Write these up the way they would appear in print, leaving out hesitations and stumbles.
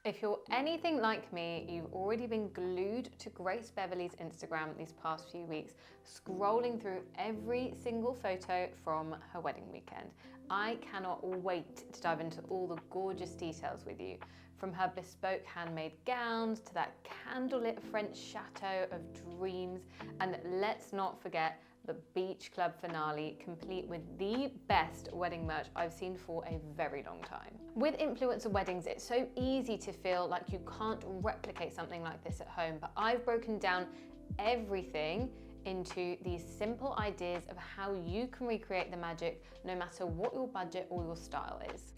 If you're anything like me, you've already been glued to Grace Beverley's Instagram these past few weeks, scrolling through every single photo from her wedding weekend. I cannot wait to dive into all the gorgeous details with you, from her bespoke handmade gowns to that candlelit French chateau of dreams, and let's not forget the beach club finale, complete with the best wedding merch I've seen for a very long time. With influencer weddings, it's so easy to feel like you can't replicate something like this at home, but I've broken down everything into these simple ideas of how you can recreate the magic no matter what your budget or your style is.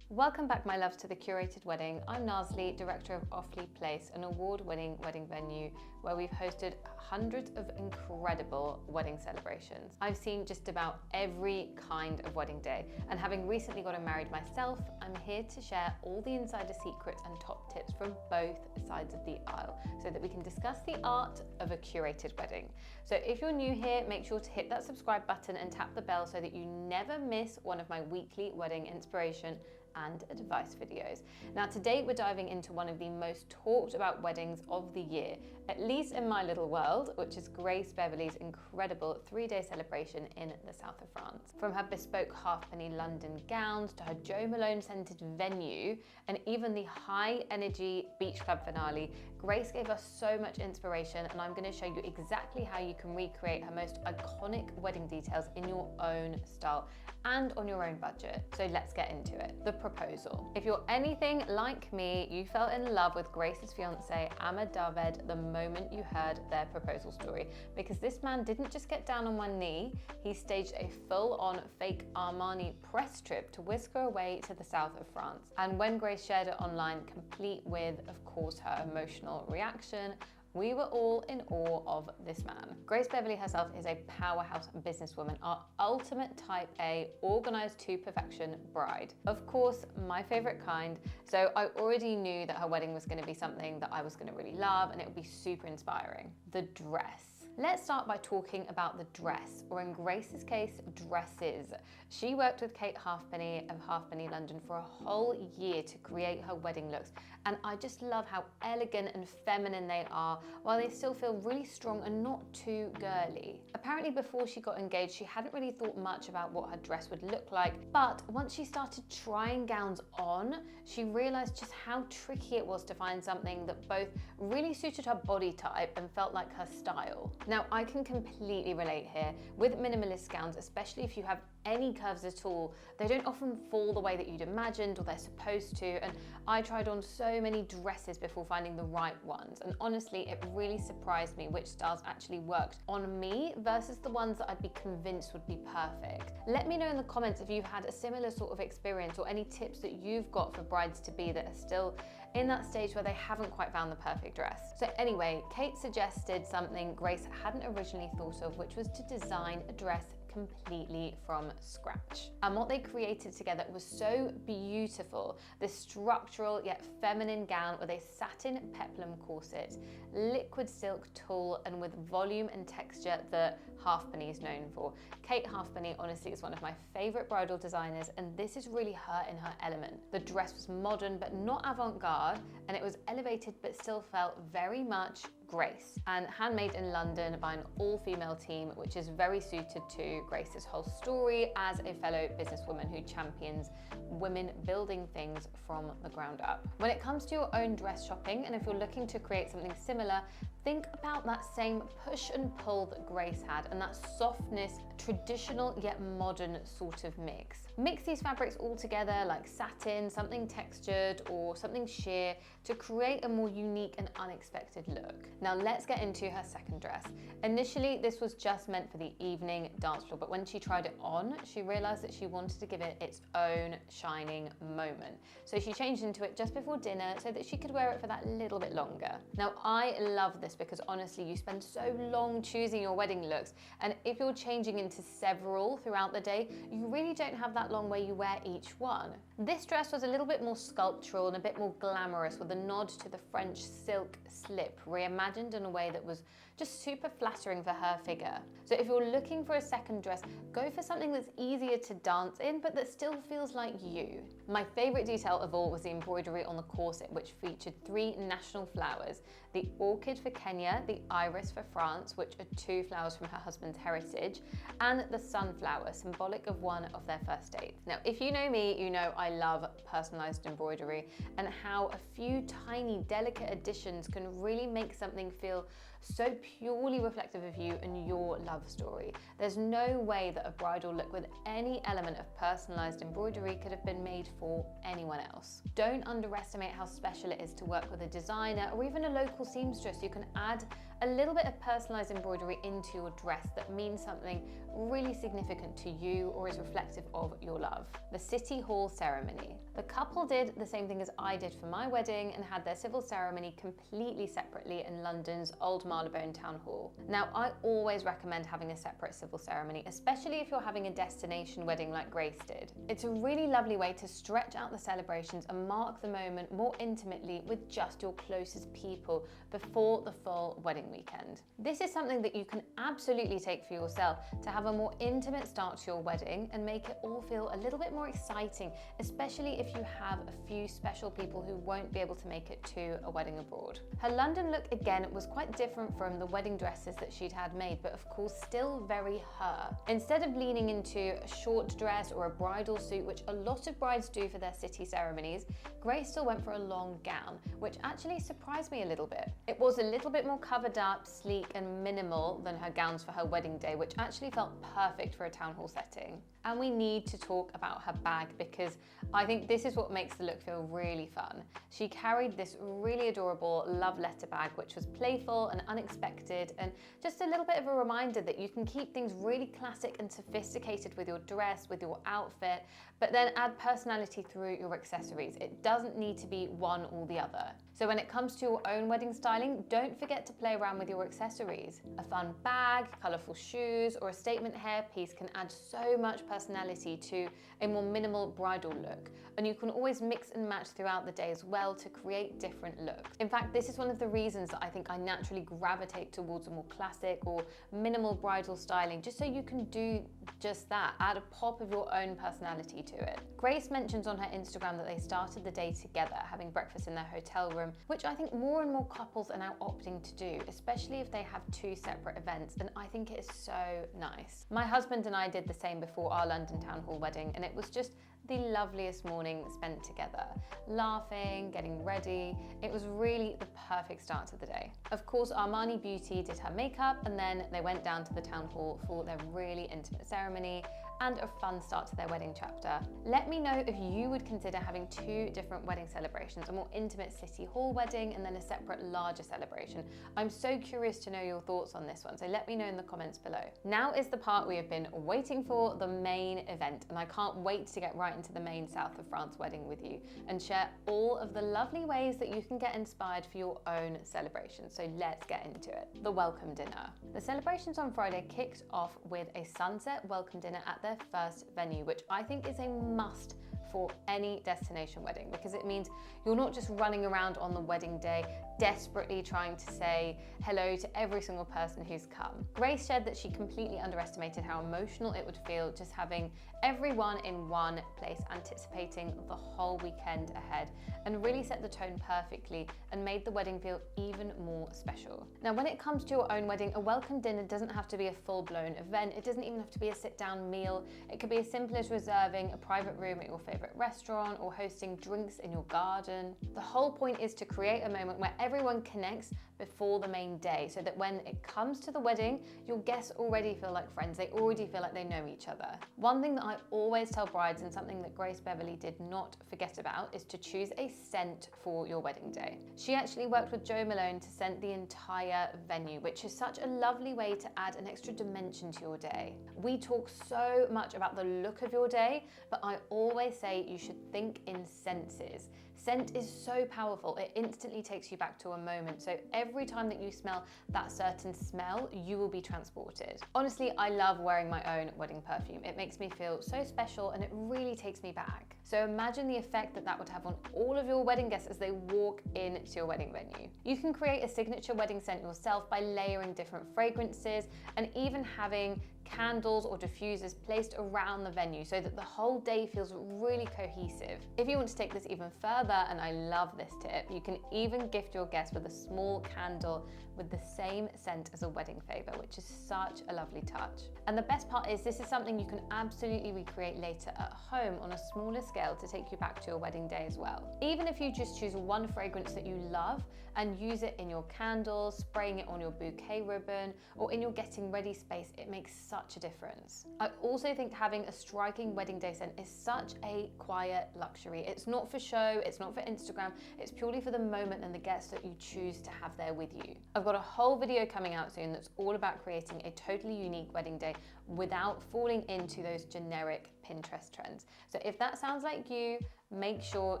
Welcome back, my loves, to the Curated Wedding. I'm Nazlee, director of Offley Place, an award-winning wedding venue where we've hosted hundreds of incredible wedding celebrations. I've seen just about every kind of wedding day, and having recently gotten married myself, I'm here to share all the insider secrets and top tips from both sides of the aisle so that we can discuss the art of a curated wedding. So if you're new here, make sure to hit that subscribe button and tap the bell so that you never miss one of my weekly wedding inspiration and advice videos. Now today we're diving into one of the most talked about weddings of the year, at least in my little world, which is Grace Beverley's incredible 3-day celebration in the south of France. From her bespoke halfpenny London gowns to her Jo Malone scented venue and even the high energy beach club finale, Grace gave us so much inspiration, and I'm going to show you exactly how you can recreate her most iconic wedding details in your own style and on your own budget. So let's get into it. The proposal. If you're anything like me, you fell in love with Grace's fiance, Ahmed Daved, the moment you heard their proposal story, because this man didn't just get down on one knee, he staged a full-on fake Armani press trip to whisk her away to the south of France. And when Grace shared it online, complete with, of course, her emotional reaction, we were all in awe of this man. Grace Beverley herself is a powerhouse businesswoman, our ultimate type A, organized to perfection bride. Of course, my favorite kind, so I already knew that her wedding was gonna be something that I was gonna really love and it would be super inspiring. The dress. Let's start by talking about the dress, or in Grace's case, dresses. She worked with Kate Halfpenny of Halfpenny London for a whole year to create her wedding looks, and I just love how elegant and feminine they are, while they still feel really strong and not too girly. Apparently before she got engaged, she hadn't really thought much about what her dress would look like, but once she started trying gowns on, she realized just how tricky it was to find something that both really suited her body type and felt like her style. Now, I can completely relate here. With minimalist gowns, especially if you have any curves at all, they don't often fall the way that you'd imagined or they're supposed to, and I tried on so many dresses before finding the right ones, and honestly it really surprised me which styles actually worked on me versus the ones that I'd be convinced would be perfect. Let me know in the comments if you've had a similar sort of experience or any tips that you've got for brides-to-be that are still in that stage where they haven't quite found the perfect dress. So anyway, Kate suggested something Grace hadn't originally thought of, which was to design a dress completely from scratch. And what they created together was so beautiful. This structural yet feminine gown with a satin peplum corset, liquid silk tulle, and with volume and texture that Halfpenny is known for. Kate Halfpenny honestly is one of my favorite bridal designers, and this is really her in her element. The dress was modern but not avant-garde, and it was elevated but still felt very much Grace, and handmade in London by an all-female team, which is very suited to Grace's whole story as a fellow businesswoman who champions women building things from the ground up. When it comes to your own dress shopping, and if you're looking to create something similar, think about that same push and pull that Grace had, and that softness, traditional yet modern sort of mix. Mix these fabrics all together like satin, something textured, or something sheer to create a more unique and unexpected look. Now let's get into her second dress. Initially, this was just meant for the evening dance floor, but when she tried it on, she realized that she wanted to give it its own shining moment. So she changed into it just before dinner so that she could wear it for that little bit longer. Now I love this because honestly, you spend so long choosing your wedding looks, and if you're changing into several throughout the day, you really don't have that long where you wear each one. This dress was a little bit more sculptural and a bit more glamorous, with a nod to the French silk slip, reimagined in a way that was just super flattering for her figure. So if you're looking for a second dress, go for something that's easier to dance in, but that still feels like you. My favorite detail of all was the embroidery on the corset, which featured 3 national flowers: the orchid for Kenya, the iris for France, which are 2 flowers from her husband's heritage, and the sunflower, symbolic of one of their first dates. Now, if you know me, you know I love personalized embroidery, and how a few tiny, delicate additions can really make something feel so purely reflective of you and your love story. There's no way that a bridal look with any element of personalized embroidery could have been made for anyone else. Don't underestimate how special it is to work with a designer or even a local seamstress who can add a little bit of personalized embroidery into your dress that means something really significant to you or is reflective of your love. The City Hall ceremony. The couple did the same thing as I did for my wedding and had their civil ceremony completely separately in London's Old Marylebone Town Hall. Now, I always recommend having a separate civil ceremony, especially if you're having a destination wedding like Grace did. It's a really lovely way to stretch out the celebrations and mark the moment more intimately with just your closest people before the full wedding weekend. This is something that you can absolutely take for yourself to have a more intimate start to your wedding and make it all feel a little bit more exciting, especially if you have a few special people who won't be able to make it to a wedding abroad. Her London look, again, was quite different from the wedding dresses that she'd had made, but of course still very her. Instead of leaning into a short dress or a bridal suit, which a lot of brides do for their city ceremonies, Grace still went for a long gown, which actually surprised me a little bit. It was a little bit more covered up, sleek and minimal than her gowns for her wedding day, which actually felt perfect for a town hall setting. And we need to talk about her bag, because I think this is what makes the look feel really fun. She carried this really adorable love letter bag, which was playful and unexpected, and just a little bit of a reminder that you can keep things really classic and sophisticated with your dress, with your outfit, but then add personality through your accessories. It doesn't need to be one or the other. So when it comes to your own wedding styling, don't forget to play around with your accessories. A fun bag, colourful shoes, or a statement hairpiece can add so much personality to a more minimal bridal look, and you can always mix and match throughout the day as well to create different looks. In fact, this is one of the reasons that I think I naturally gravitate towards a more classic or minimal bridal styling, just so you can do just that, add a pop of your own personality to it. Grace mentions on her Instagram that they started the day together, having breakfast in their hotel room, which I think more and more couples are now opting to do, especially if they have 2 separate events, and I think it is so nice. My husband and I did the same before our London Town Hall wedding, and it was just the loveliest morning spent together, laughing, getting ready. It was really the perfect start to the day. Of course, Armani Beauty did her makeup, and then they went down to the town hall for their really intimate ceremony and a fun start to their wedding chapter. Let me know if you would consider having 2 different wedding celebrations, a more intimate city hall wedding and then a separate larger celebration. I'm so curious to know your thoughts on this one, so let me know in the comments below. Now is the part we have been waiting for, the main event, and I can't wait to get right into the main South of France wedding with you and share all of the lovely ways that you can get inspired for your own celebration. So let's get into it. The welcome dinner. The celebrations on Friday kicked off with a sunset welcome dinner at their first venue, which I think is a must for any destination wedding, because it means you're not just running around on the wedding day desperately trying to say hello to every single person who's come. Grace said that she completely underestimated how emotional it would feel just having everyone in one place, anticipating the whole weekend ahead, and really set the tone perfectly and made the wedding feel even more special. Now, when it comes to your own wedding, a welcome dinner doesn't have to be a full-blown event. It doesn't even have to be a sit-down meal. It could be as simple as reserving a private room at your favorite restaurant or hosting drinks in your garden. The whole point is to create a moment where everyone connects before the main day, so that when it comes to the wedding, your guests already feel like friends. They already feel like they know each other. One thing that I always tell brides, and something that Grace Beverley did not forget about, is to choose a scent for your wedding day. She actually worked with Jo Malone to scent the entire venue, which is such a lovely way to add an extra dimension to your day. We talk so much about the look of your day, but I always say you should think in senses. Scent is so powerful, it instantly takes you back to a moment. So every every time that you smell that certain smell, you will be transported. Honestly, I love wearing my own wedding perfume. It makes me feel so special and it really takes me back. So imagine the effect that that would have on all of your wedding guests as they walk into your wedding venue. You can create a signature wedding scent yourself by layering different fragrances and even having candles or diffusers placed around the venue so that the whole day feels really cohesive. If you want to take this even further, and I love this tip, you can even gift your guests with a small candle with the same scent as a wedding favor, which is such a lovely touch. And the best part is this is something you can absolutely recreate later at home on a smaller scale to take you back to your wedding day as well. Even if you just choose one fragrance that you love and use it in your candles, spraying it on your bouquet ribbon, or in your getting ready space, it makes such a difference. I also think having a striking wedding day scent is such a quiet luxury. It's not for show, it's not for Instagram, it's purely for the moment and the guests that you choose to have there with you. I've got a whole video coming out soon that's all about creating a totally unique wedding day without falling into those generic Pinterest trends. So if that sounds like you, make sure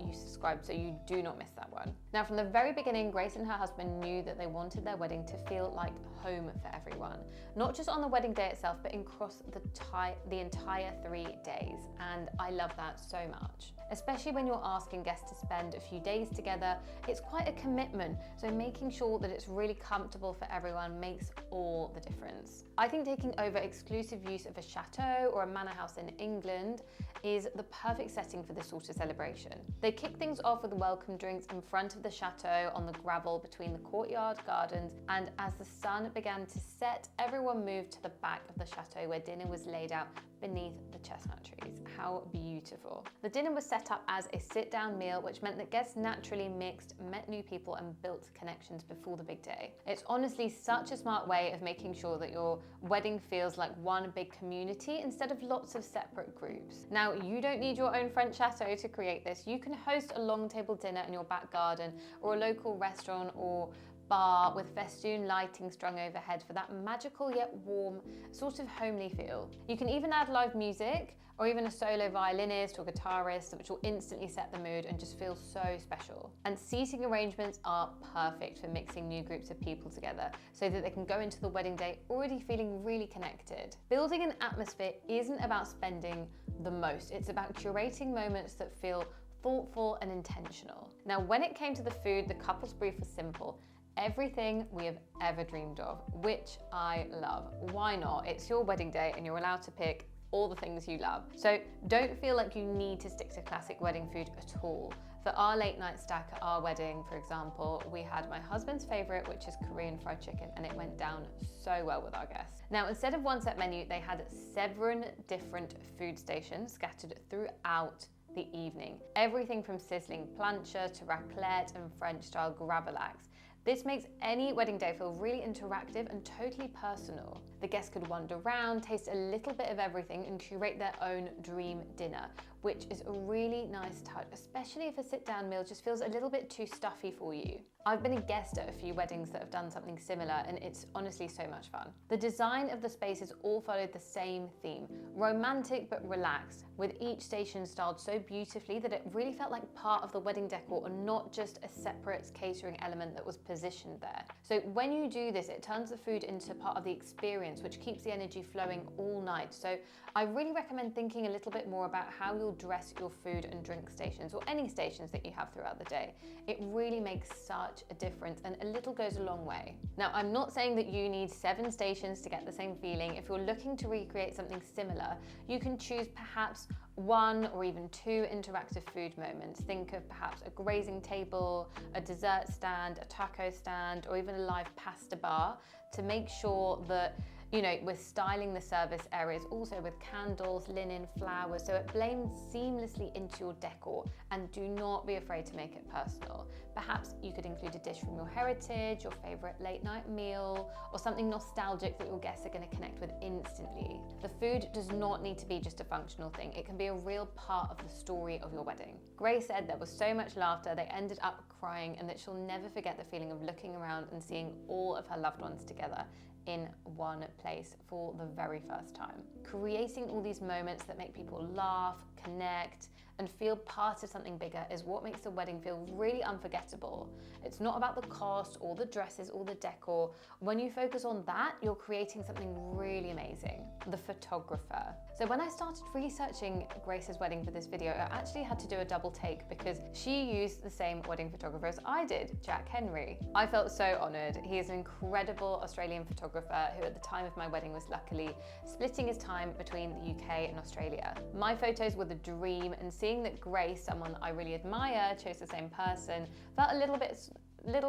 you subscribe so you do not miss that one. Now, from the very beginning, Grace and her husband knew that they wanted their wedding to feel like home for everyone, not just on the wedding day itself, but across the entire 3 days. And I love that so much. Especially when you're asking guests to spend a few days together, it's quite a commitment. So making sure that it's really comfortable for everyone makes all the difference. I think taking over exclusive use of a chateau or a manor house in England is the perfect setting for this sort of celebration. They kick things off with welcome drinks in front of the chateau on the gravel between the courtyard gardens, and as the sun began to set, everyone moved to the back of the chateau where dinner was laid out beneath the chestnut trees. How beautiful. The dinner was set up as a sit-down meal, which meant that guests naturally mixed, met new people and built connections before the big day. It's honestly such a smart way of making sure that your wedding feels like one big community instead of lots of separate groups. Now, you don't need your own French chateau to create this. You can host a long table dinner in your back garden or a local restaurant or bar with festoon lighting strung overhead for that magical yet warm, sort of homely feel. You can even add live music or even a solo violinist or guitarist, which will instantly set the mood and just feel so special. And seating arrangements are perfect for mixing new groups of people together so that they can go into the wedding day already feeling really connected. Building an atmosphere isn't about spending the most, it's about curating moments that feel thoughtful and intentional. Now, when it came to the food, the couple's brief was simple. Everything we have ever dreamed of, which I love. Why not? It's your wedding day and you're allowed to pick all the things you love. So don't feel like you need to stick to classic wedding food at all. For our late night stack at our wedding, for example, we had my husband's favorite, which is Korean fried chicken, and it went down so well with our guests. Now, instead of one set menu, they had 7 different food stations scattered throughout the evening. Everything from sizzling plancha to raclette and French-style gravlax. This makes any wedding day feel really interactive and totally personal. The guests could wander around, taste a little bit of everything, and curate their own dream dinner, which is a really nice touch, especially if a sit-down meal just feels a little bit too stuffy for you. I've been a guest at a few weddings that have done something similar, and it's honestly so much fun. The design of the spaces all followed the same theme, romantic but relaxed, with each station styled so beautifully that it really felt like part of the wedding decor and not just a separate catering element that was positioned there. So when you do this, it turns the food into part of the experience, which keeps the energy flowing all night. So I really recommend thinking a little bit more about how you'll dress your food and drink stations, or any stations that you have throughout the day. It really makes such a difference, and a little goes a long way. Now, I'm not saying that you need 7 stations to get the same feeling. If you're looking to recreate something similar, you can choose perhaps 1 or even 2 interactive food moments. Think of perhaps a grazing table, a dessert stand, a taco stand, or even a live pasta bar, to make sure that we're styling the service areas also with candles, linen, flowers, so it blends seamlessly into your decor. And do not be afraid to make it personal. Perhaps you could include a dish from your heritage, your favorite late night meal, or something nostalgic that your guests are going to connect with instantly. The food does not need to be just a functional thing. It can be a real part of the story of your wedding. Grace said there was so much laughter, they ended up crying, and that she'll never forget the feeling of looking around and seeing all of her loved ones together in one place for the very first time. Creating all these moments that make people laugh, connect, and feel part of something bigger is what makes the wedding feel really unforgettable. It's not about the cost or the dresses or the decor. When you focus on that, you're creating something really amazing. The photographer. So when I started researching Grace's wedding for this video, I actually had to do a double take because she used the same wedding photographer as I did, Jack Henry. I felt so honoured. He is an incredible Australian photographer who at the time of my wedding was luckily splitting his time between the UK and Australia. My photos were the dream, and seeing that Grace, someone that I really admire, chose the same person felt a little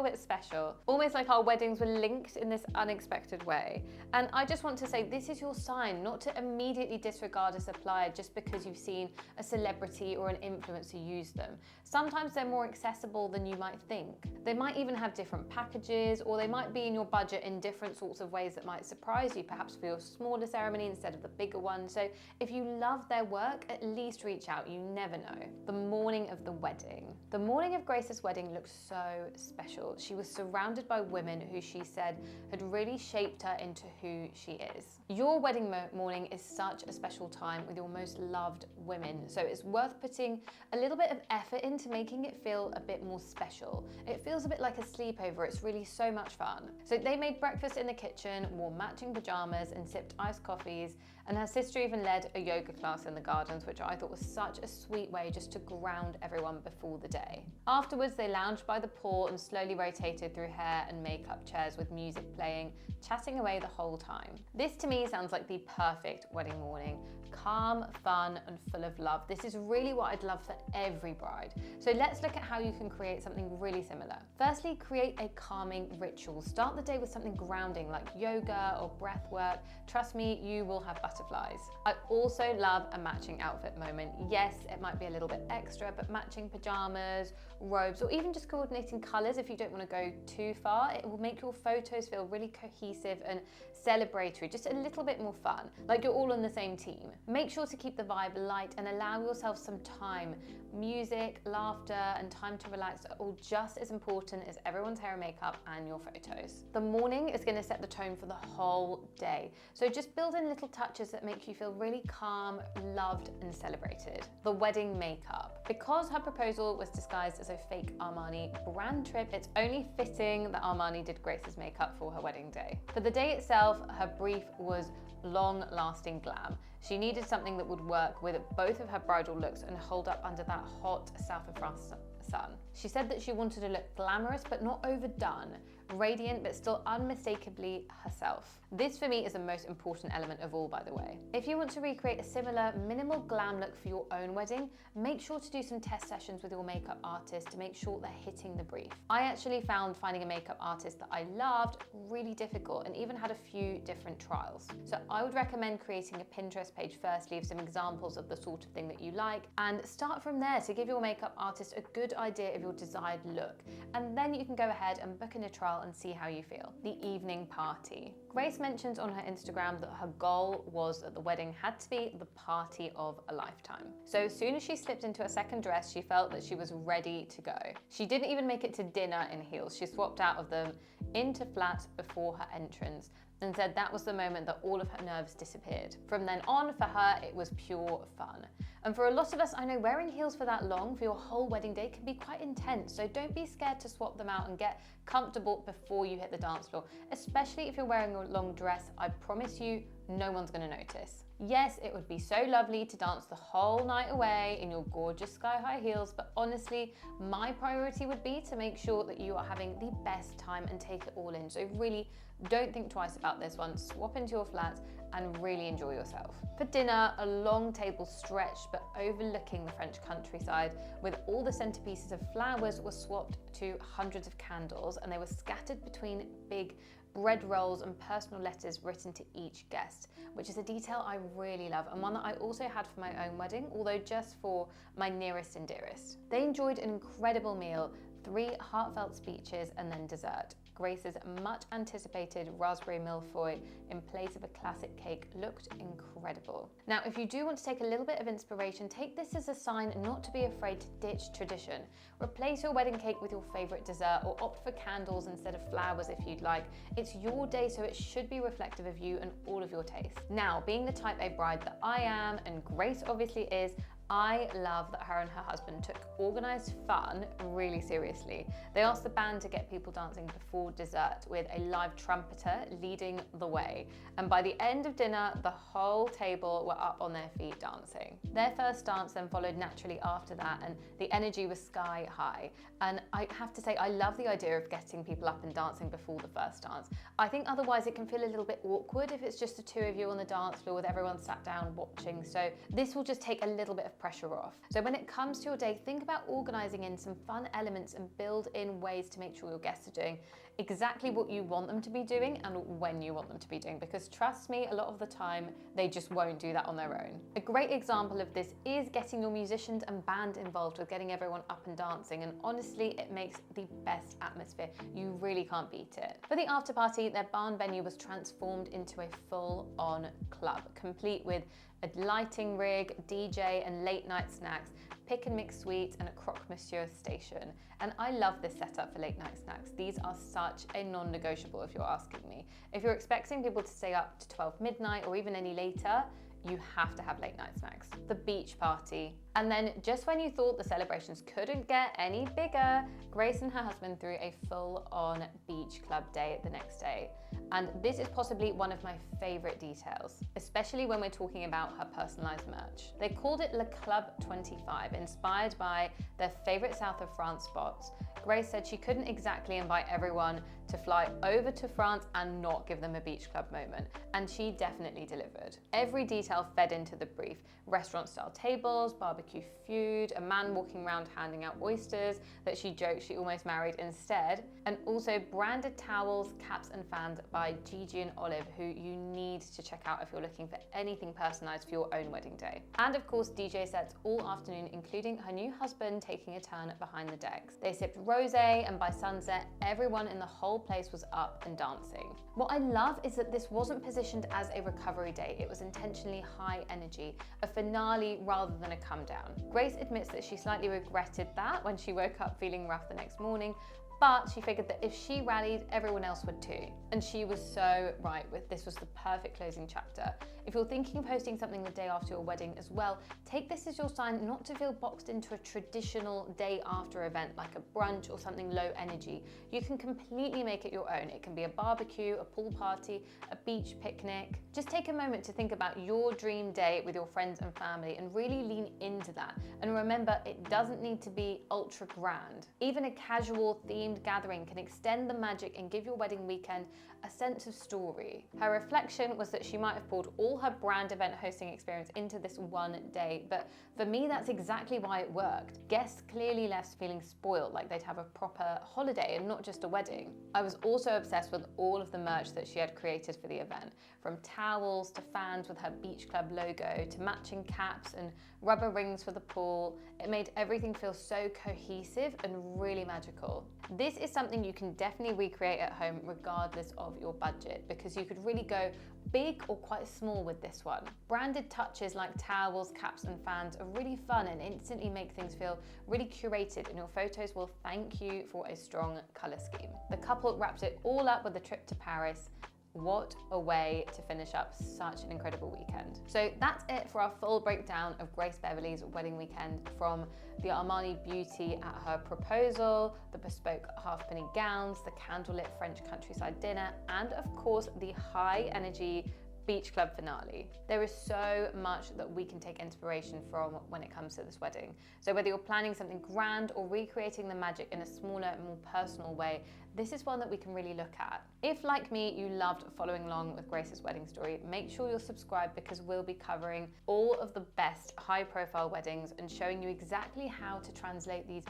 bit special, almost like our weddings were linked in this unexpected way. And I just want to say, this is your sign not to immediately disregard a supplier just because you've seen a celebrity or an influencer use them. Sometimes they're more accessible than you might think. They might even have different packages, or they might be in your budget in different sorts of ways that might surprise you, perhaps for your smaller ceremony instead of the bigger one. So if you love their work, at least reach out, you never know. The morning of the wedding. The morning of Grace's wedding looked so special. She was surrounded by women who she said had really shaped her into who she is. Your wedding morning is such a special time with your most loved women, so it's worth putting a little bit of effort into making it feel a bit more special. It feels a bit like a sleepover. It's really so much fun. So they made breakfast in the kitchen, wore matching pajamas and sipped iced coffees, and her sister even led a yoga class in the gardens, which I thought was such a sweet way just to ground everyone before the day. Afterwards, they lounged by the pool and slowly rotated through hair and makeup chairs with music playing, chatting away the whole time. This to me sounds like the perfect wedding morning. Calm, fun, and full of love. This is really what I'd love for every bride. So let's look at how you can create something really similar. Firstly, create a calming ritual. Start the day with something grounding like yoga or breath work. Trust me, you will have butterflies. I also love a matching outfit moment. Yes, it might be a little bit extra, but matching pajamas, robes, or even just coordinating colors if you don't want to go too far. It will make your photos feel really cohesive and celebratory, just a little bit more fun, like you're all on the same team. Make sure to keep the vibe light and allow yourself some time. Music, laughter, and time to relax are all just as important as everyone's hair and makeup and your photos. The morning is going to set the tone for the whole day, so just build in little touches that make you feel really calm, loved, and celebrated. The wedding makeup. Because her proposal was disguised as a fake Armani brand trip, it's only fitting that Armani did Grace's makeup for her wedding day. For the day itself, her brief was long-lasting glam. She needed something that would work with both of her bridal looks and hold up under that hot south of France sun. She said that she wanted to look glamorous but not overdone, radiant but still unmistakably herself. This for me is the most important element of all, by the way. If you want to recreate a similar minimal glam look for your own wedding, make sure to do some test sessions with your makeup artist to make sure they're hitting the brief. I actually found finding a makeup artist that I loved really difficult and even had a few different trials. So I would recommend creating a Pinterest page firstly of some examples of the sort of thing that you like, and start from there to give your makeup artist a good idea of your desired look. And then you can go ahead and book in a trial and see how you feel. The evening party. Grace mentions on her Instagram that her goal was that the wedding had to be the party of a lifetime. So as soon as she slipped into a second dress, she felt that she was ready to go. She didn't even make it to dinner in heels. She swapped out of them into flats before her entrance and said that was the moment that all of her nerves disappeared. From then on, for her, it was pure fun. And for a lot of us, I know wearing heels for that long, for your whole wedding day, can be quite intense. So don't be scared to swap them out and get comfortable before you hit the dance floor, especially if you're wearing a long dress. I promise you, no one's gonna notice. Yes, it would be so lovely to dance the whole night away in your gorgeous sky-high heels, but honestly, my priority would be to make sure that you are having the best time and take it all in. So really, don't think twice about this one. Swap into your flats and really enjoy yourself. For dinner, a long table stretched but overlooking the French countryside with all the centerpieces of flowers were swapped to hundreds of candles, and they were scattered between big bread rolls and personal letters written to each guest, which is a detail I really love and one that I also had for my own wedding, although just for my nearest and dearest. They enjoyed an incredible meal, 3 heartfelt speeches, and then dessert. Grace's much anticipated raspberry millefeuille in place of a classic cake looked incredible. Now, if you do want to take a little bit of inspiration, take this as a sign not to be afraid to ditch tradition. Replace your wedding cake with your favorite dessert, or opt for candles instead of flowers if you'd like. It's your day, so it should be reflective of you and all of your tastes. Now, being the type A bride that I am, and Grace obviously is, I love that her and her husband took organised fun really seriously. They asked the band to get people dancing before dessert with a live trumpeter leading the way. And by the end of dinner, the whole table were up on their feet dancing. Their first dance then followed naturally after that, and the energy was sky high. And I have to say, I love the idea of getting people up and dancing before the first dance. I think otherwise it can feel a little bit awkward if it's just the two of you on the dance floor with everyone sat down watching. So this will just take a little bit of pressure off. So when it comes to your day, think about organising in some fun elements and build in ways to make sure your guests are doing exactly what you want them to be doing and when you want them to be doing, because trust me, a lot of the time they just won't do that on their own. A great example of this is getting your musicians and band involved with getting everyone up and dancing, and honestly it makes the best atmosphere. You really can't beat it. For the after party, their barn venue was transformed into a full-on club, complete with a lighting rig, DJ and late night snacks, pick and mix suites and a croque monsieur station. And I love this setup for late night snacks. These are such a non-negotiable if you're asking me. If you're expecting people to stay up to 12 midnight or even any later, you have to have late night snacks. The beach party. And then just when you thought the celebrations couldn't get any bigger, Grace and her husband threw a full-on beach club day the next day. And this is possibly one of my favorite details, especially when we're talking about her personalized merch. They called it Le Club 25, inspired by their favorite south of France spots. Grace said she couldn't exactly invite everyone to fly over to France and not give them a beach club moment, and she definitely delivered. Every detail fed into the brief: restaurant-style tables, barbecue food, a man walking around handing out oysters that she joked she almost married instead, and also branded towels, caps and fans by Gigi and Olive, who you need to check out if you're looking for anything personalized for your own wedding day. And of course, DJ sets all afternoon, including her new husband taking a turn behind the decks. They sipped rosé, and by sunset, everyone in the whole place was up and dancing. What I love is that this wasn't positioned as a recovery day. It was intentionally high energy, a finale rather than a come down. Grace admits that she slightly regretted that when she woke up feeling rough the next morning, but she figured that if she rallied, everyone else would too. And she was so right. This was the perfect closing chapter. If you're thinking of hosting something the day after your wedding as well, take this as your sign not to feel boxed into a traditional day after event like a brunch or something low energy. You can completely make it your own. It can be a barbecue, a pool party, a beach picnic. Just take a moment to think about your dream day with your friends and family and really lean into that. And remember, it doesn't need to be ultra grand. Even a casual themed gathering can extend the magic and give your wedding weekend a sense of story. Her reflection was that she might have poured all her brand event hosting experience into this one day, but for me that's exactly why it worked. Guests clearly left feeling spoiled, like they'd have a proper holiday and not just a wedding. I was also obsessed with all of the merch that she had created for the event, from towels to fans with her beach club logo to matching caps and rubber rings for the pool. It made everything feel so cohesive and really magical. This is something you can definitely recreate at home regardless of your budget, because you could really go big or quite small with this one. Branded touches like towels, caps and fans are really fun and instantly make things feel really curated, and your photos will thank you for a strong colour scheme. The couple wrapped it all up with a trip to Paris. What a way to finish up such an incredible weekend. So that's it for our full breakdown of Grace Beverley's wedding weekend, from the Armani beauty at her proposal, the bespoke halfpenny gowns, the candlelit French countryside dinner, and of course the high energy beach club finale. There is so much that we can take inspiration from when it comes to this wedding. So whether you're planning something grand or recreating the magic in a smaller and more personal way, this is one that we can really look at. If, like me, you loved following along with Grace's wedding story, make sure you're subscribed, because we'll be covering all of the best high-profile weddings and showing you exactly how to translate these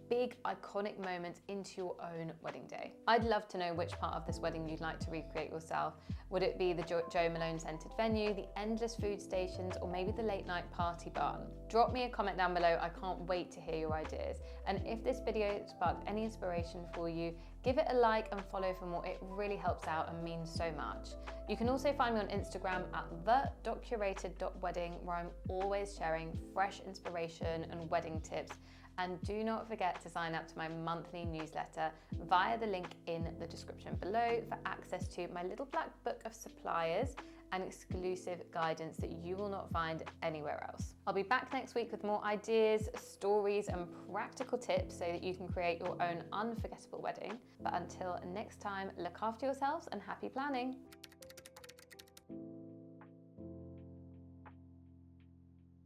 big iconic moments into your own wedding day. I'd love to know which part of this wedding you'd like to recreate yourself. Would it be the Joe Malone scented venue, the endless food stations, or maybe the late night party barn? Drop me a comment down below. I can't wait to hear your ideas. And if this video sparked any inspiration for you, give it a like and follow for more. It really helps out and means so much. You can also find me on Instagram at the.curated.wedding, where I'm always sharing fresh inspiration and wedding tips. And do not forget to sign up to my monthly newsletter via the link in the description below for access to my little black book of suppliers and exclusive guidance that you will not find anywhere else. I'll be back next week with more ideas, stories, and practical tips so that you can create your own unforgettable wedding. But until next time, look after yourselves and happy planning.